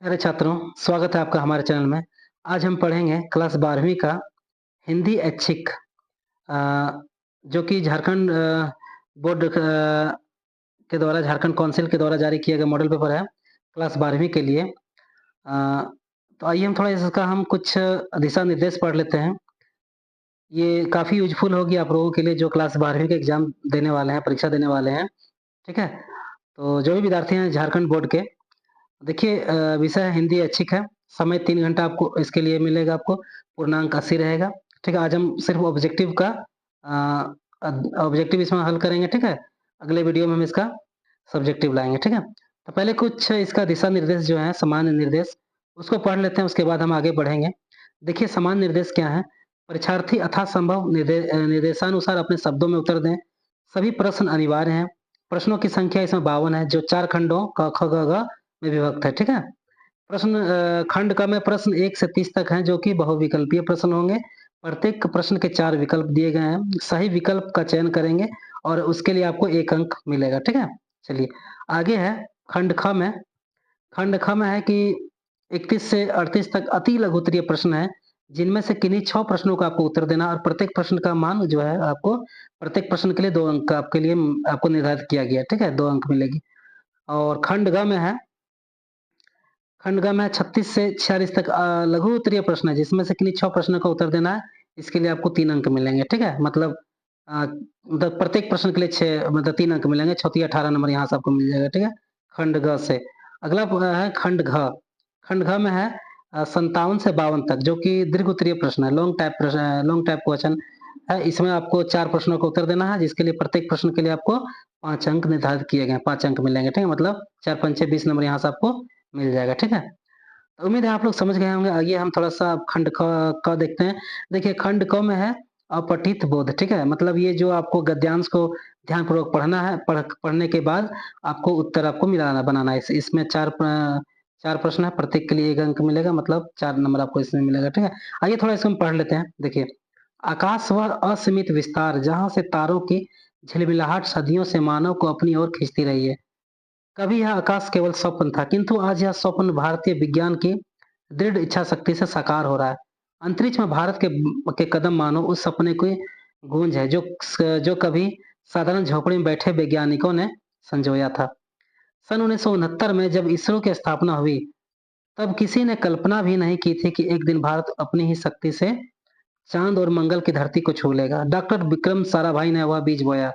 प्यारे छात्रों, स्वागत है आपका हमारे चैनल में। आज हम पढ़ेंगे क्लास 12वीं का हिंदी ऐच्छिक अ, जो कि झारखंड बोर्ड के द्वारा झारखंड काउंसिल के द्वारा जारी किया गया मॉडल पेपर है, क्लास 12वीं के लिए। तो आइए हम थोड़ा इसका हम कुछ दिशा निर्देश पढ़ लेते हैं। ये काफ़ी यूज़फुल होगी आप लोगों के लिए जो क्लास 12वीं का एग्ज़ाम देने वाले हैं, परीक्षा देने वाले हैं, ठीक है? तो जो भी विद्यार्थी हैं झारखंड बोर्ड के, देखिए विषय है हिंदी ऐच्छिक है, समय 3 घंटा आपको इसके लिए मिलेगा आपको, पूर्णांक 80 रहेगा, ठीक है? आज हम सिर्फ़ ऑब्जेक्टिव का ऑब्जेक्टिव इसमें हल करेंगे, ठीक है? अगले वीडियो में हम इसका सब्जेक्टिव लाएँगे, ठीक है? तो पहले कुछ इसका दिशा निर्देश जो है, सामान्य निर्देश, उसको पढ़ लेते हैं, उसके बाद हम आगे बढ़ेंगे। देखिए सामान्य निर्देश क्या है? परीक्षार्थी यथासंभव निर्देशानुसार अपने शब्दों में उत्तर दें। सभी प्रश्न अनिवार्य हैं। प्रश्नों की संख्या इसमें 52 है, जो 4 खंडों क, ख, ग, घ में विभक्त है, ठीक है? प्रश्न खंड क में प्रश्न 1 से 30 तक हैं, जो कि बहुविकल्पीय प्रश्न होंगे। प्रत्येक प्रश्न के 4 विकल्प दिए गए हैं। सही विकल्प का चयन करेंगे और उसके लिए आपको 1 अंक मिलेगा, ठीक है? चलिए, आगे है खंड ख में। खंड ख में है कि 31 से 38 तक अति लघु उत्तरीय प्रश्न हैं, जिनमें से किन्हीं 6 प्रश्नों का आपको उत्तर देना और प्रत्येक प्रश्न का मान जो है आपको प्रत्येक प्रश्न के लिए 2 अंक का आपके लिए आपको निर्धारित किया गया है, ठीक है? 2 अंक मिलेगी। और खंड ग में है खंड ग में 36 से 46 तक लघु उत्तरीय प्रश्न है, जिसमें से किन्हीं 6 प्रश्नों का उत्तर देना है। इसके लिए आपको 3 अंक मिलेंगे, ठीक है? मतलब प्रत्येक प्रश्न के लिए 6 मतलब 3 अंक मिलेंगे, चौथी 18 नंबर यहाँ से आपको मिल जाएगा, ठीक है? खंड ग से। अगला है खंड घ। खंड घ में है 57 से 52 तक, जो कि दीर्घ उत्तरीय प्रश्न है, लॉन्ग टाइप क्वेश्चन है। इसमें आपको 4 प्रश्नों का उत्तर देना है, जिसके लिए प्रत्येक प्रश्न के लिए आपको 5 अंक निर्धारित किए गए हैं, 5 अंक मिलेंगे, ठीक है? मतलब 4 पंचे 20 नंबर यहाँ से आपको मिल जाएगा, ठीक है? तो उम्मीद है आप लोग समझ गए होंगे। आइए हम थोड़ा-सा खंड क देखते हैं। देखिए खंड क में है अपठित बोध, ठीक है? मतलब ये जो आपको गद्यांश को ध्यानपूर्वक पढ़ना है, पढ़ने के बाद आपको उत्तर आपको मिलाना बनाना है। इसमें 4 प्रश्न है, प्रत्येक के लिए 1 अंक मिलेगा, मतलब 4 नंबर आपको इसमें मिलेगा, ठीक है? आइए थोड़ा इसको हम पढ़ लेते हैं। देखिए, आकाश वह असीमित विस्तार जहाँ से तारों की झिलमिलाहट सदियों से मानव को अपनी ओर खींचती रही है। कभी यह आकाश केवल स्वप्न था, किंतु आज यह स्वप्न भारतीय विज्ञान की दृढ़ इच्छा शक्ति से साकार हो रहा है। अंतरिक्ष में भारत के कदम मानो उस सपने की गूंज है, जो कभी साधारण झोपड़ी में बैठे वैज्ञानिकों ने संजोया था। सन 1969 में जब इसरो की स्थापना हुई, तब किसी ने कल्पना भी नहीं की थी कि एक दिन भारत अपनी ही शक्ति से चांद और मंगल की धरती को छू लेगा। डॉक्टर विक्रम साराभाई ने वह बीज बोया,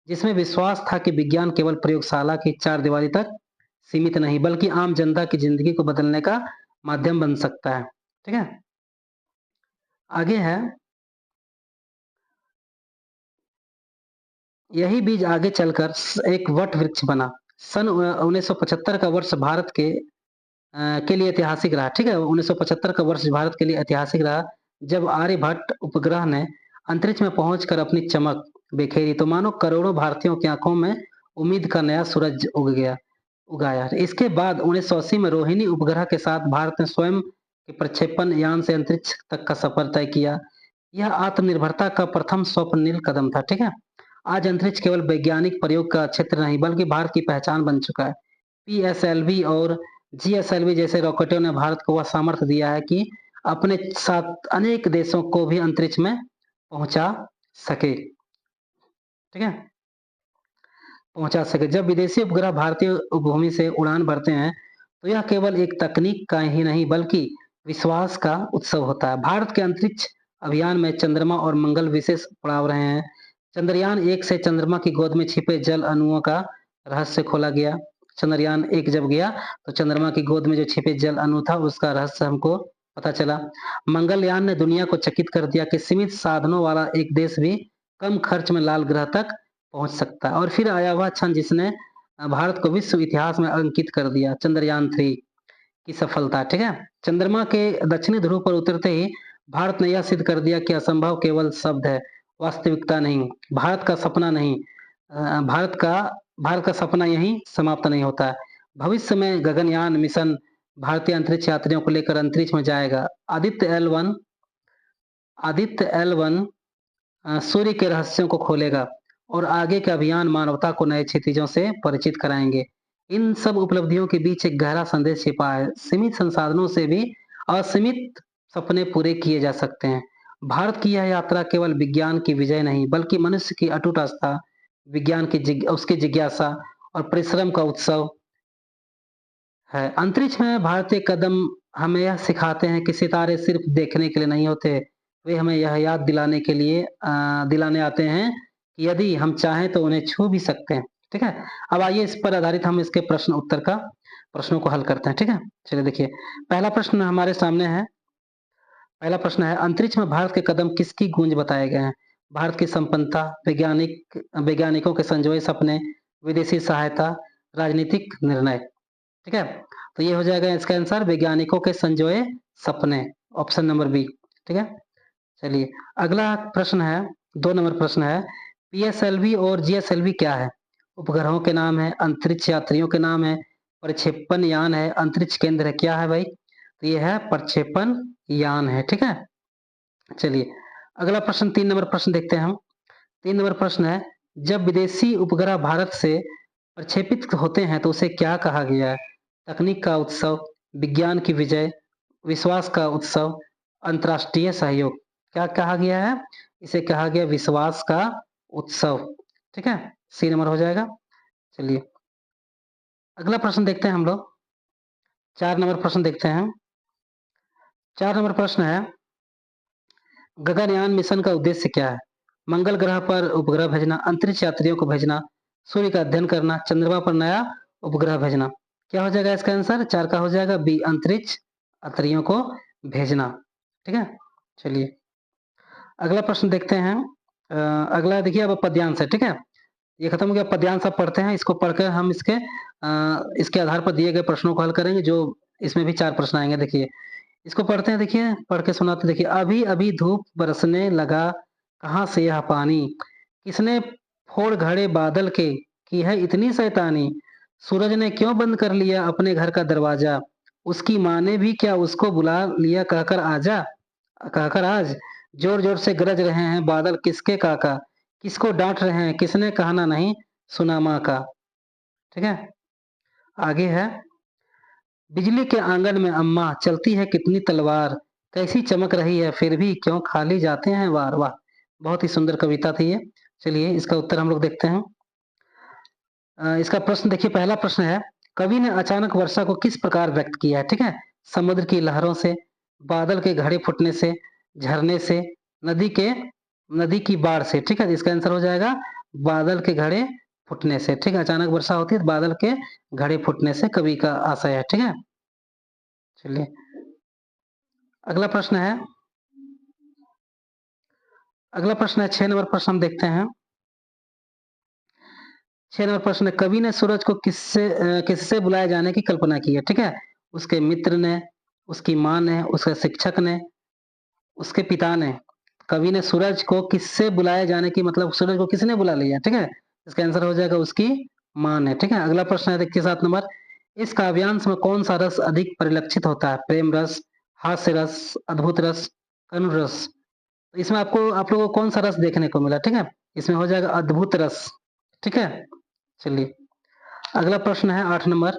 जिसमें विश्वास था कि विज्ञान केवल प्रयोगशाला की चारदीवारी तक सीमित नहीं, बल्कि आम जनता की जिंदगी को बदलने का माध्यम बन सकता है। ठीक है? आगे है, यही बीज आगे चलकर एक वट वृक्ष बना। सन 1975 का वर्ष भारत के लिए ऐतिहासिक रहा। ठीक है? 1975 का वर्ष भारत के लिए ऐतिहासिक रहा, जब आर्यभट्ट उपग्रह ने अंतरिक्ष में पहुंचकर अपनी चमक बिखेरी, तो मानो करोड़ों भारतीयों की आंखों में उम्मीद का नया सूरज उगाया। इसके बाद 1980 में रोहिणी उपग्रह के साथ भारत ने स्वयं के प्रक्षेपण यान से अंतरिक्ष तक का सफर तय किया। यह आत्मनिर्भरता का प्रथम स्वप्निल कदम था। ठीक है? आज अंतरिक्ष केवल वैज्ञानिक प्रयोग का क्षेत्र नहीं, बल्कि भारत की पहचान बन चुका है। पीएसएलवी और जीएसएलवी जैसे रॉकेटों ने भारत को वह सामर्थ्य दिया है कि अपने साथ अनेक देशों को भी अंतरिक्ष में पहुंचा सके। ठीक है? पहुंचा सके। जब विदेशी उपग्रह भारतीय उपभूमि से उड़ान भरते हैं, तो यह केवल एक तकनीक का ही नहीं, बल्कि विश्वास का उत्सव होता है। भारत के अंतरिक्ष अभियान में चंद्रमा और मंगल विशेष पड़ाव रहे हैं। चंद्रयान 1 से चंद्रमा की गोद में छिपे जल अणुओं का रहस्य खोला गया। चंद्रयान 1 जब गया, तो चंद्रमा की गोद में जो छिपे जल अणु था, उसका रहस्य हमको पता चला। मंगलयान ने दुनिया को चकित कर दिया कि सीमित साधनों वाला एक देश भी कम खर्च में लाल ग्रह तक पहुंच सकता है। और फिर आया वह क्षण जिसने भारत को विश्व इतिहास में अंकित कर दिया, चंद्रयान 3 की सफलता। ठीक है? चंद्रमा के दक्षिणी ध्रुव पर उतरते ही भारत ने यह सिद्ध कर दिया कि असंभव केवल शब्द है, वास्तविकता नहीं। भारत का सपना नहीं, भारत का सपना यहीं समाप्त नहीं होता है। भविष्य में गगनयान मिशन भारतीय अंतरिक्ष यात्रियों को लेकर अंतरिक्ष में जाएगा। आदित्य L1 सूर्य के रहस्यों को खोलेगा और आगे के अभियान मानवता को नए क्षितिजों से परिचित कराएंगे। इन सब उपलब्धियों के बीच एक गहरा संदेश छिपा है। सीमित संसाधनों से भी असीमित सपने पूरे किए जा सकते हैं। भारत की यह यात्रा केवल विज्ञान की विजय नहीं, बल्कि मनुष्य की अटूट आस्था, विज्ञान की उसकी जिज्ञासा और परिश्रम का उत्सव है। अंतरिक्ष में भारतीय कदम हमें यह सिखाते हैं कि सितारे सिर्फ देखने के लिए नहीं होते, वे हमें यह याद दिलाने के लिए दिलाने आते हैं कि यदि हम चाहें तो उन्हें छू भी सकते हैं। ठीक है? अब आइए इस पर आधारित हम इसके प्रश्न उत्तर का प्रश्नों को हल करते हैं। ठीक है? चलिए देखिए, पहला प्रश्न हमारे सामने है। पहला प्रश्न है, अंतरिक्ष में भारत के कदम किसकी गूंज बताए गए हैं? भारत की संपन्नता, वैज्ञानिकों के संजोए सपने, विदेशी सहायता, राजनीतिक निर्णय। ठीक है? तो ये हो जाएगा इसका आंसर, वैज्ञानिकों के संजोए सपने, ऑप्शन नंबर बी। ठीक है? चलिए, अगला प्रश्न है, 2 नंबर प्रश्न है, पीएसएलवी और जीएसएलवी क्या है? उपग्रहों के नाम है, अंतरिक्ष यात्रियों के नाम है, प्रक्षेपण यान है, अंतरिक्ष केंद्र है, क्या है भाई? तो ये है प्रक्षेपण यान है। ठीक है? चलिए, अगला प्रश्न 3 नंबर प्रश्न देखते हैं हम। 3 नंबर प्रश्न है, जब विदेशी उपग्रह भारत से प्रक्षेपित होते हैं तो उसे क्या कहा गया है? तकनीक का उत्सव, विज्ञान की विजय, विश्वास का उत्सव, अंतर्राष्ट्रीय सहयोग। क्या कहा गया है? इसे कहा गया विश्वास का उत्सव। ठीक है? सी नंबर हो जाएगा। चलिए, अगला प्रश्न देखते हैं हम लोग। 4 नंबर प्रश्न देखते हैं। 4 नंबर प्रश्न है, गगनयान मिशन का उद्देश्य क्या है? मंगल ग्रह पर उपग्रह भेजना, अंतरिक्ष यात्रियों को भेजना, सूर्य का अध्ययन करना, चंद्रमा पर नया उपग्रह भेजना। क्या हो जाएगा इसका आंसर? 4 का हो जाएगा बी, अंतरिक्ष यात्रियों को भेजना। ठीक है? चलिए, अगला प्रश्न देखते हैं। अगला देखिए, अब पद्यांश है। ठीक है? ये खत्म हो गया, पद्यांश आप पढ़ते हैं। इसको पढ़कर हम इसके आधार पर दिए गए प्रश्नों को हल करेंगे, जो इसमें भी 4 प्रश्न आएंगे। देखिए, इसको पढ़ते हैं, देखिए, पढ़ के सुनाते। देखिए, अभी अभी धूप बरसने लगा, कहाँ से यह पानी? किसने फोड़ घड़े बादल के, की है इतनी शैतानी? सूरज ने क्यों बंद कर लिया अपने घर का दरवाजा? उसकी माँ ने भी क्या उसको बुला लिया, कहकर आजा, कहकर आज? जोर जोर से गरज रहे हैं बादल, किसके काका? किसको डांट रहे हैं, किसने कहना नहीं सुना माँ का? ठीक है? आगे है, बिजली के आंगन में अम्मा, चलती है कितनी तलवार, कैसी चमक रही है फिर भी क्यों खाली जाते हैं वार? वाह, बहुत ही सुंदर कविता थी ये। चलिए, इसका उत्तर हम लोग देखते हैं। इसका प्रश्न देखिए, पहला प्रश्न है, कवि ने अचानक वर्षा को किस प्रकार व्यक्त किया है? ठीक है? समुद्र की लहरों से, बादल के घड़े फुटने से, झरने से, नदी की बाढ़ से। ठीक है? इसका आंसर हो जाएगा बादल के घड़े फुटने से। ठीक है? अचानक वर्षा होती है तो बादल के घड़े फुटने से कवि का आशय है। ठीक है? चलिए, अगला प्रश्न है, 6 नंबर प्रश्न हम देखते हैं। 6 नंबर प्रश्न है, कवि ने सूरज को किससे बुलाए जाने की कल्पना की है? ठीक है? उसके मित्र ने, उसकी माँ ने, उसके शिक्षक ने, उसके पिता ने। कवि ने सूरज को किससे बुलाए जाने की, मतलब सूरज को किसने बुला लिया? ठीक है? इसका आंसर हो जाएगा उसकी माँ ने। ठीक है? अगला प्रश्न है, देखिए 7 नंबर, इस काव्यांश में कौन सा रस अधिक परिलक्षित होता है? प्रेम रस, हास्य रस, अद्भुत रस, करुण रस। तो इसमें आप लोगों को कौन सा रस देखने को मिला? ठीक है? इसमें हो जाएगा अद्भुत रस। ठीक है? चलिए, अगला प्रश्न है 8 नंबर।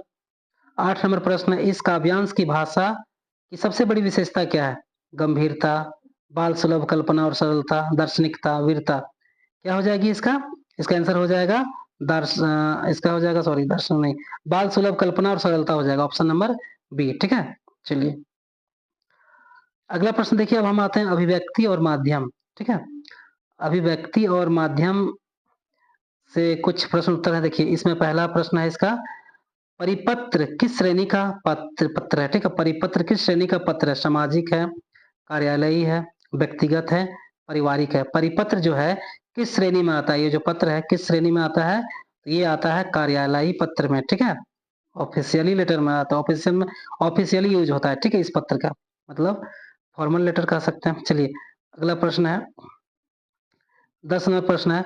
8 नंबर प्रश्न है, इस काव्यांश की भाषा की सबसे बड़ी विशेषता क्या है? गंभीरता, बाल सुलभ कल्पना और सरलता, दार्शनिकता, वीरता। क्या हो जाएगी इसका? इसका आंसर हो जाएगा इसका हो जाएगा, सॉरी, दर्शन नहीं, बाल सुलभ कल्पना और सरलता हो जाएगा, ऑप्शन नंबर बी। ठीक है? चलिए, अगला प्रश्न देखिए, अब हम आते हैं अभिव्यक्ति और माध्यम। ठीक है? अभिव्यक्ति और माध्यम से कुछ प्रश्न उत्तर है। देखिए, इसमें पहला प्रश्न है इसका, परिपत्र किस श्रेणी का पत्र है? ठीक है? परिपत्र किस श्रेणी का पत्र है? सामाजिक है, कार्यालयी है, व्यक्तिगत है, पारिवारिक है। परिपत्र जो है किस श्रेणी में आता है? ये जो पत्र है किस श्रेणी में आता है? तो ये आता है कार्यालयी पत्र में। ठीक है? ऑफिशियली लेटर में आता है, ऑफिशियली यूज होता है। ठीक है? इस पत्र का मतलब फॉर्मल लेटर कह सकते हैं। चलिए, अगला प्रश्न है, 10 नंबर प्रश्न है,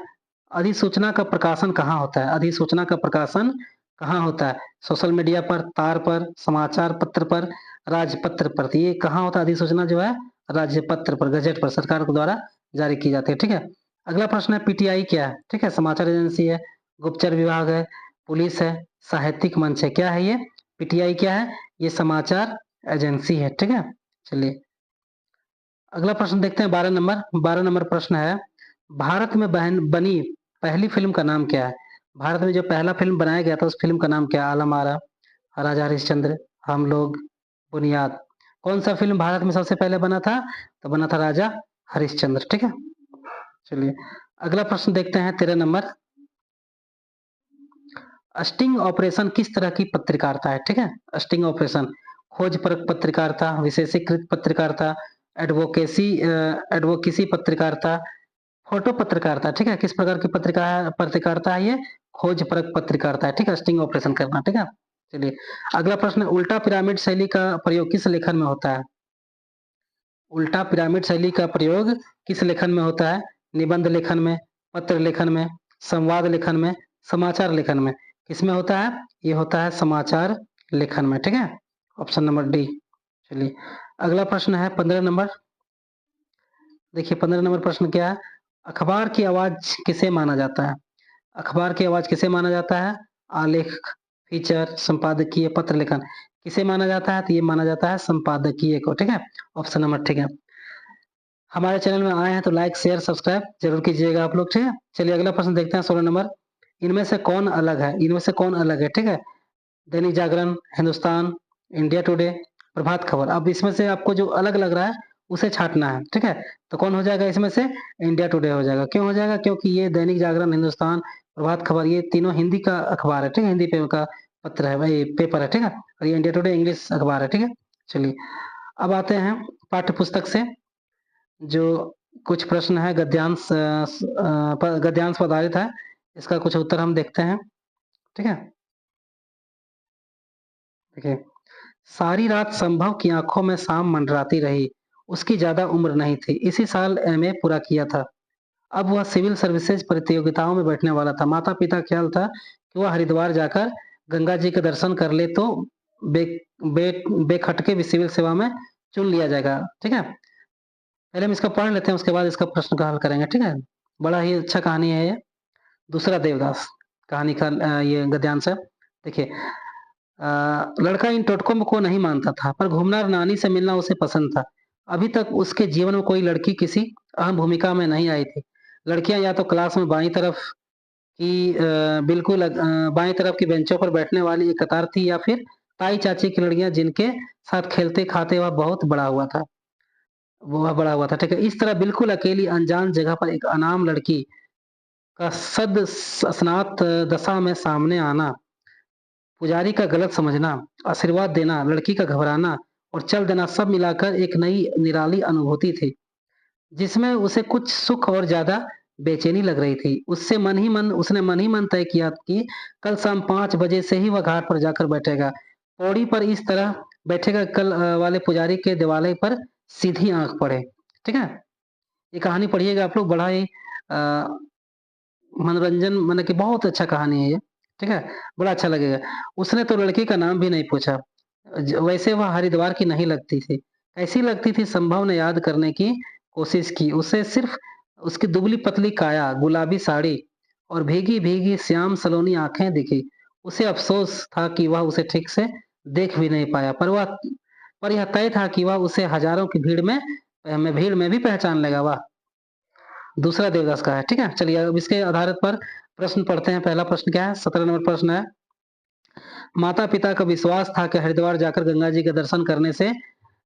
अधिसूचना का प्रकाशन कहाँ होता है? अधिसूचना का प्रकाशन कहाँ होता है? सोशल मीडिया पर, तार पर, समाचार पत्र पर, राजपत्र पर। तो ये कहाँ होता है अधिसूचना जो है? राजपत्र पर, गजट पर, सरकार के द्वारा जारी की जाती है। ठीक है? अगला प्रश्न है, पीटीआई क्या है? ठीक है? समाचार एजेंसी है, गुप्तचर विभाग है, पुलिस है, साहित्यिक मंच है। क्या है ये? पीटीआई क्या है? ये समाचार एजेंसी है। ठीक है, चलिए अगला प्रश्न देखते हैं 12 नंबर। 12 नंबर प्रश्न है, भारत में बनी पहली फिल्म का नाम क्या है? भारत में जो पहला फिल्म बनाया गया था उस फिल्म का नाम क्या है? आलम आरा, राजा हरिश्चंद्र, हम लोग, बुनियाद। कौन सा फिल्म भारत में सबसे पहले बना था? तो बना था राजा हरिश्चंद्र। ठीक है, चलिए अगला प्रश्न देखते हैं 13 नंबर। स्टिंग ऑपरेशन किस तरह की पत्रकारिता है? ठीक है, स्टिंग ऑपरेशन खोजपरक पत्रकारिता, विशेषीकृत पत्रकारिता, एडवोकेसी पत्रकारिता, फोटो पत्रकारिता। ठीक है, किस प्रकार की पत्रकारिता है ये? खोजपरक पत्रकारिता है। ठीक है, स्टिंग ऑपरेशन करना। ठीक है, चलिए अगला प्रश्न, उल्टा पिरामिड शैली का प्रयोग किस लेखन में होता है? उल्टा पिरामिड शैली का प्रयोग किस लेखन में होता है? निबंध लेखन में, पत्र लेखन में, संवाद लेखन में, समाचार लेखन में। किसमें होता है? ये होता है समाचार लेखन में। ठीक है, ऑप्शन नंबर डी। चलिए अगला प्रश्न है 15 नंबर। देखिए 15 नंबर प्रश्न क्या है? अखबार की आवाज किसे माना जाता है? अखबार की आवाज किसे माना जाता है? आलेख, फीचर, संपादकीय, पत्र लेखन। किसे माना जाता है? तो ये माना जाता है संपादकीय को। ठीक है, ऑप्शन नंबर ठीक है। हमारे चैनल में आए हैं तो लाइक शेयर सब्सक्राइब जरूर कीजिएगा आप लोग। ठीक है, चलिए अगला प्रश्न देखते हैं 16 नंबर। इनमें से कौन अलग है? इनमें से कौन अलग है? ठीक है, दैनिक जागरण, हिंदुस्तान, इंडिया टुडे, प्रभात खबर। अब इसमें से आपको जो अलग लग रहा है उसे छांटना है। ठीक है, तो कौन हो जाएगा इसमें से? इंडिया टुडे हो जाएगा। क्यों हो जाएगा? क्योंकि ये दैनिक जागरण, हिंदुस्तान, प्रभात खबर ये तीनों हिंदी का अखबार है। ठीक है, हिंदी पे का पत्र है भाई, पेपर है। ठीक है, और ये इंडिया टुडे इंग्लिश अखबार है। ठीक है, चलिए अब आते हैं पाठ्य पुस्तक से जो कुछ प्रश्न है गद्यांश गद्यांश पर आधारित है। इसका कुछ उत्तर हम देखते हैं। ठीक है, देखिए, सारी रात संभव की आंखों में शाम मंडराती रही। उसकी ज्यादा उम्र नहीं थी, इसी साल एमए पूरा किया था। अब वह सिविल सर्विसेज प्रतियोगिताओं में बैठने वाला था। माता पिता का ख्याल था कि वह हरिद्वार जाकर गंगा जी के दर्शन कर ले तो बे, बेखटके भी सिविल सेवा में चुन लिया जाएगा। ठीक है, पहले हम इसका पढ़ लेते हैं, उसके बाद इसका प्रश्न का हल करेंगे। ठीक है, बड़ा ही अच्छा कहानी है ये। दूसरा देवदास कहानी का ये गद्यांश है। देखिए, लड़का इन टोटकों को नहीं मानता था, पर घूमना और नानी से मिलना उसे पसंद था। अभी तक उसके जीवन में कोई लड़की किसी अहम भूमिका में नहीं आई थी। लड़कियां या तो क्लास में बाईं तरफ की बिल्कुल बाईं तरफ की बेंचों पर बैठने वाली एक कतार थी, या फिर ताई चाची की लड़कियां जिनके साथ खेलते खाते वह बहुत बड़ा हुआ था। वह बड़ा हुआ था। ठीक है, इस तरह बिल्कुल अकेली अनजान जगह पर एक अनाम लड़की का सद स्नात दशा में सामने आना, पुजारी का गलत समझना, आशीर्वाद देना, लड़की का घबराना और चल देना, सब मिलाकर एक नई निराली अनुभूति थी जिसमें उसे कुछ सुख और ज्यादा बेचैनी लग रही थी। उसने मन ही मन तय किया कि कल शाम 5 बजे से ही वह घाट पर जाकर बैठेगा। पौड़ी पर इस तरह बैठेगा कल वाले पुजारी के दिवाले पर सीधी आंख पड़े। ठीक है, ये कहानी पढ़िएगा आप लोग, बड़ा ही मनोरंजन मतलब कि बहुत अच्छा कहानी है ये। ठीक है, बड़ा अच्छा लगेगा। उसने तो लड़की का नाम भी नहीं पूछा। वैसे वह हरिद्वार की नहीं लगती थी। कैसी लगती थी? संभव ने याद करने की कोशिश की। उसे सिर्फ उसकी दुबली पतली काया, गुलाबी साड़ी और भीगी भीगी श्याम सलोनी आंखें दिखी। उसे अफसोस था कि वह उसे ठीक से देख भी नहीं पाया, पर यह तय था कि वह उसे हजारों की भीड़ में भी पहचान लेगा। वह दूसरा देवदास का है। ठीक है, चलिए अब इसके आधारित पर प्रश्न पढ़ते हैं। पहला प्रश्न क्या है? 17 नंबर प्रश्न है, माता पिता का विश्वास था कि हरिद्वार जाकर गंगा जी के दर्शन करने से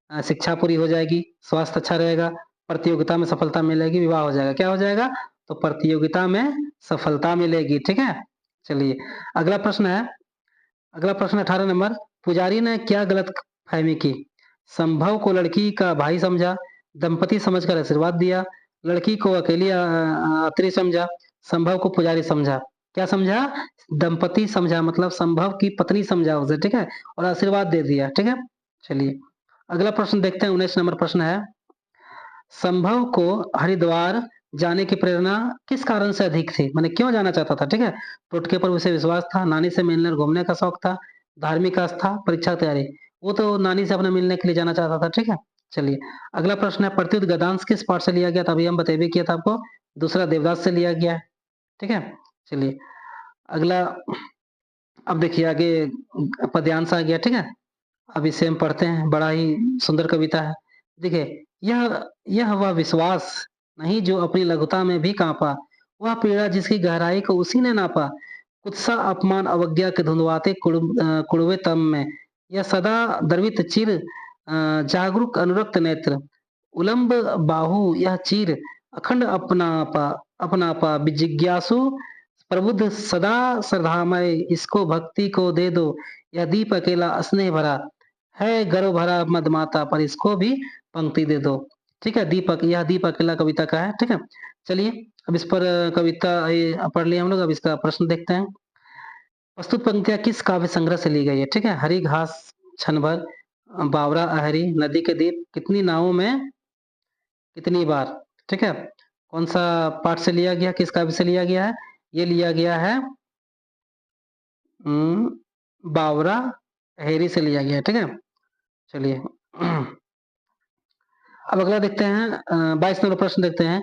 शिक्षा पूरी हो जाएगी, स्वास्थ्य अच्छा रहेगा, प्रतियोगिता में सफलता मिलेगी, विवाह हो जाएगा। क्या हो जाएगा? तो प्रतियोगिता में सफलता मिलेगी। ठीक है, चलिए अगला प्रश्न है। अगला प्रश्न 18 नंबर, पुजारी ने क्या गलत फहमी की? संभव को लड़की का भाई समझा, दंपति समझकर आशीर्वाद दिया, लड़की को अकेली आतरी समझा, संभव को पुजारी समझा। क्या समझा? दंपति समझा, मतलब संभव की पत्नी समझा उसे। ठीक है, और आशीर्वाद दे दिया। ठीक है, चलिए अगला प्रश्न देखते हैं। 19 नंबर प्रश्न है, संभव को हरिद्वार जाने की प्रेरणा किस कारण से अधिक थी? मैंने क्यों जाना चाहता था? ठीक है, टोटके पर उसे विश्वास था, नानी से मिलने और घूमने का शौक था, धार्मिक आस्था, परीक्षा तैयारी। वो तो नानी से अपने मिलने के लिए जाना चाहता था। ठीक है, चलिए अगला प्रश्न है, प्रत्युत गद्यांश किस पाठ से लिया गया था? अभी हम बतेबे किया था आपको, दूसरा देवदास से लिया गया है। ठीक है, चलिए अगला अब देखिए आगे पद्यांश आ गया, ठीक है। अब इसे हम पढ़ते हैं, बड़ा ही सुंदर कविता है। देखिए, यह वह विश्वास नहीं जो अपनी लघुता में भी काँपा, वह पीड़ा जिसकी गहराई को उसी ने नापा। कुत्सा अपमान अवज्ञा के धुंधवाते कुड़वे तम में, यह सदा द्रवित चिर जागरूक अनुरक्त नेत्र, उलंब बाहु यह चीर अखंड अपनापा अपनापा जिज्ञासु प्रबुद्ध सदा श्रद्धामय, इसको भक्ति को दे दो, यह दीप अकेला स्नेह भरा है, गर्व भरा मदमाता पर इसको भी पंक्ति दे दो। ठीक है, दीपक, यह दीप अकेला कविता का है। ठीक है, चलिए अब इस पर कविता पढ़ लिया हम लोग। अब इसका प्रश्न देखते हैं। प्रस्तुत पंक्तियां किस काव्य संग्रह से ली गई है? ठीक है, हरी घास क्षण भर, बावरा अहरी, नदी के दीप, कितनी नावों में कितनी बार। ठीक है, कौन सा पाठ से लिया गया, किस काव्य से लिया गया है? ये लिया गया है बावरा अहेरी से लिया गया है। ठीक है, चलिए अब अगला देखते हैं, 22 नंबर प्रश्न देखते हैं।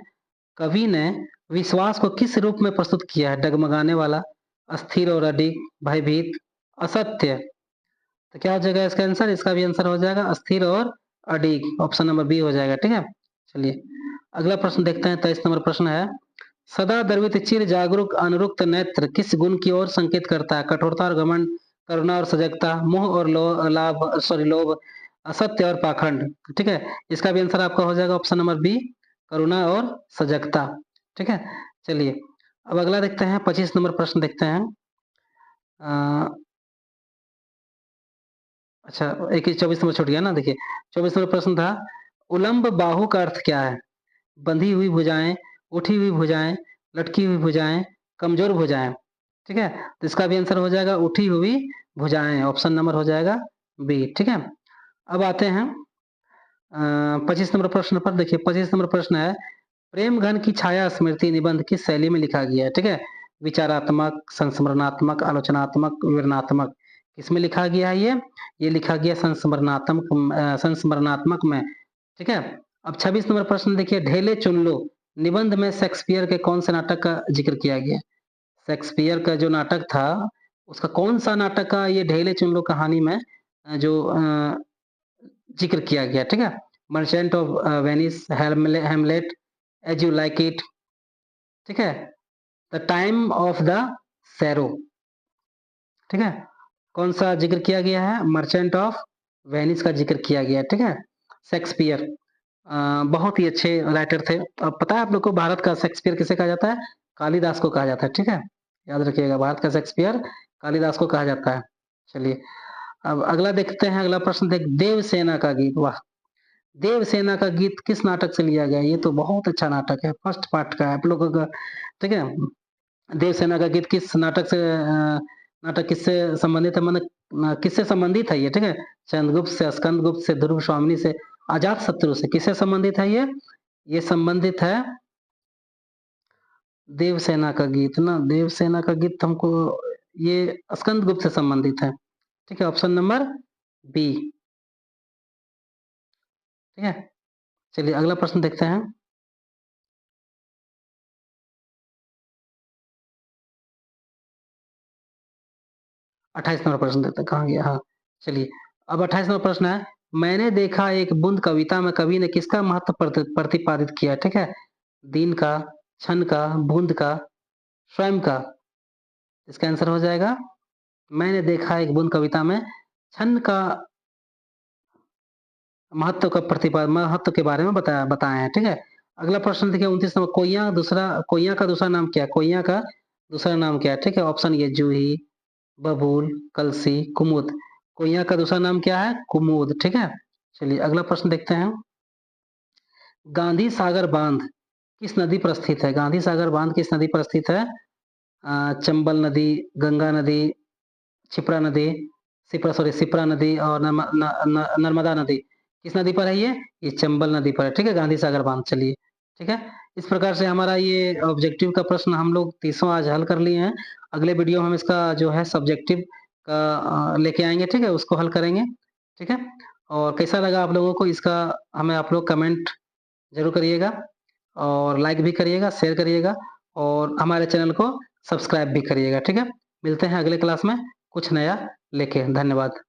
कवि ने विश्वास को किस रूप में प्रस्तुत किया है? डगमगाने वाला, अस्थिर और अडिग, भयभीत, असत्य। तो क्या हो जाएगा इसका आंसर? इसका भी आंसर हो जाएगा अस्थिर और अडिग, ऑप्शन नंबर बी हो जाएगा। ठीक है, चलिए अगला प्रश्न देखते हैं। 23 नंबर प्रश्न है, सदा द्रवित चिर जागरूक अनुरुक्त नेत्र किस गुण की ओर संकेत करता है? कठोरता और घमंड, करुणा और सजगता, मोह और लोभ, असत्य और पाखंड। ठीक है, इसका भी आंसर आपका हो जाएगा ऑप्शन नंबर बी, करुणा और सजगता। ठीक है, चलिए अब अगला देखते हैं। 25 नंबर प्रश्न देखते हैं। अच्छा, एक ही 24 नंबर छूट गया ना। देखिए 24 नंबर प्रश्न था, उलंब बाहु का अर्थ क्या है? बंधी हुई भुजाएं, उठी हुई भुजाएं, लटकी हुई भुजाएं, कमजोर भुजाएं। ठीक है, तो इसका भी आंसर हो जाएगा उठी हुई भुजाएं, ऑप्शन नंबर हो जाएगा बी। ठीक है, अब आते हैं 25 नंबर प्रश्न पर। देखिए 25 नंबर प्रश्न है, प्रेम घन की छाया स्मृति निबंध किस शैली में लिखा गया है? ठीक है, विचारात्मक, संस्मरणात्मक, आलोचनात्मक, विवरणात्मक, किसमें लिखा गया है? ये लिखा गया संस्मरणात्मक में। ठीक है, अब 26 नंबर प्रश्न देखिए, ढेले चुन लो निबंध में शेक्सपियर के कौन से नाटक का जिक्र किया गया? शेक्सपियर का जो नाटक था उसका कौन सा नाटक का ये ढेले चुन लो कहानी में जो जिक्र किया गया? ठीक है, merchant of Venice, Hamlet, as you like it. ठीक है, the time of the sorrow. ठीक है, कौन सा जिक्र किया गया है? मर्चेंट ऑफ वेनिस का जिक्र किया गया है। ठीक है, शेक्सपियर बहुत ही अच्छे राइटर थे। अब पता है आप लोग को भारत का शेक्सपियर किसे कहा जाता है? कालिदास को कहा जाता है। ठीक है, याद रखिएगा, भारत का शेक्सपियर कालिदास को कहा जाता है। चलिए अब अगला देखते हैं। अगला प्रश्न देख, देवसेना का गीत। वाह, देवसेना का गीत किस नाटक से लिया गया? ये तो बहुत अच्छा नाटक है, फर्स्ट पार्ट का है आप लोगों का। ठीक है, देवसेना का गीत किस नाटक से नाटक किससे संबंधित है? मतलब किससे संबंधित है ये? ठीक है, चंद्रगुप्त से, स्कंदगुप्त से, ध्रुव स्वामिनी से, अजात शत्रु से, किससे संबंधित है ये संबंधित है देवसेना का गीत ना। देवसेना का गीत हमको ये स्कंदगुप्त से संबंधित है। ठीक है, ऑप्शन नंबर बी। ठीक है, चलिए अगला प्रश्न देखते हैं। 28 नंबर प्रश्न देखते हैं, कहाँ गया? हाँ, चलिए अब 28 नंबर प्रश्न है, मैंने देखा एक बूंद कविता में कवि ने किसका महत्व प्रतिपादित किया? ठीक है, दिन का, क्षण का, बूंद का, स्वयं का। इसका आंसर हो जाएगा, मैंने देखा एक बूंद कविता में क्षण का महत्व के बारे में बताया है। ठीक है, अगला प्रश्न देखिए 29 नंबर, कोइया का दूसरा नाम क्या है? कोइया का दूसरा नाम क्या है? ठीक है, ऑप्शन ये जूही, बबूल, कलसी, कुमुद। कोइया का दूसरा नाम क्या है? कुमुद। ठीक है, चलिए अगला प्रश्न देखते हैं। गांधी सागर बांध किस नदी पर स्थित है? गांधी सागर बांध किस नदी पर स्थित है? चंबल नदी, गंगा नदी, क्षिप्रा नदी, सिप्रा नदी और नर्मदा नदी। किस नदी पर है ये चंबल नदी पर है। ठीक है, गांधी सागर बांध। चलिए ठीक है, इस प्रकार से हमारा ये ऑब्जेक्टिव का प्रश्न हम लोग 30वां आज हल कर लिए हैं। अगले वीडियो में हम इसका जो है सब्जेक्टिव का लेके आएंगे। ठीक है, उसको हल करेंगे। ठीक है, और कैसा लगा आप लोगों को इसका हमें आप लोग कमेंट जरूर करिएगा, और लाइक भी करिएगा, शेयर करिएगा, और हमारे चैनल को सब्सक्राइब भी करिएगा। ठीक है, मिलते हैं अगले क्लास में। कुछ नया लेके। धन्यवाद।